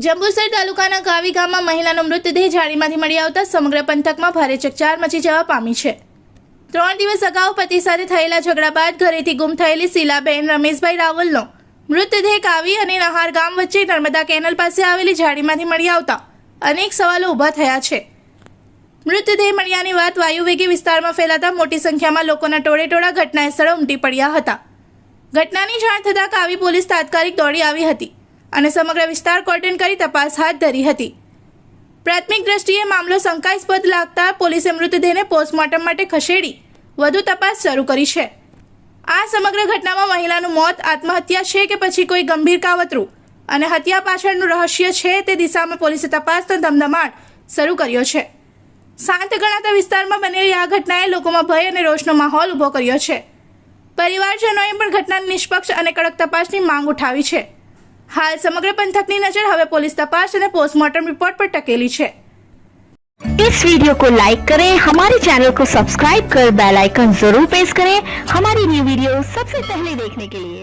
જંબુસર તાલુકાના કાવી ગામમાં મહિલાનો મૃતદેહ ઝાડીમાંથી મળી આવતા સમગ્ર પંથકમાં ભારે ચકચાર મચી જવા પામી છે। 3 દિવસ અગાઉ પતિ સાથે થયેલા ઝઘડા બાદ ઘરેથી ગુમ થયેલી શીલાબેન રમેશભાઈ રાવલનો મૃતદેહ કાવી અને નહાર ગામ વચ્ચે નર્મદા કેનલ પાસે આવેલી ઝાડીમાંથી મળી આવતા અનેક સવાલો ઊભા થયા છે। મૃતદેહ મળ્યાની વાત વાયુવેગી વિસ્તારમાં ફેલાતા મોટી સંખ્યામાં લોકોના ટોળેટોળા ઘટના સ્થળે ઉમટી પડ્યા હતા। ઘટનાની જાણ થતાં કાવી પોલીસ તાત્કાલિક દોડી આવી હતી અને સમગ્ર વિસ્તાર કોર્ડન કરી તપાસ હાથ ધરી હતી। પ્રાથમિક દ્રષ્ટિએ મામલો શંકાસ્પદ લાગતા પોલીસે મૃતદેહને પોસ્ટમોર્ટમ માટે ખસેડી વધુ તપાસ શરૂ કરી છે। આ સમગ્ર ઘટનામાં મહિલાનું મોત આત્મહત્યા છે કે પછી કોઈ ગંભીર કાવતરું અને હત્યા પાછળનું રહસ્ય છે તે દિશામાં પોલીસે તપાસનો ધમધમાટ શરૂ કર્યો છે। શાંત ગણાતા વિસ્તારમાં બનેલી આ ઘટનાએ લોકોમાં ભય અને રોષનો માહોલ ઊભો કર્યો છે। પરિવારજનોએ પણ ઘટનાની નિષ્પક્ષ અને કડક તપાસની માંગ ઉઠાવી છે। हाल समग्र पंथक की नजर हवे पुलिस तपास और पोस्टमार्टम रिपोर्ट पर टकेली है। इस वीडियो को लाइक करें, हमारे चैनल को सब्सक्राइब कर बेल आइकन जरूर प्रेस करें हमारी न्यू वीडियो सबसे पहले देखने के लिए।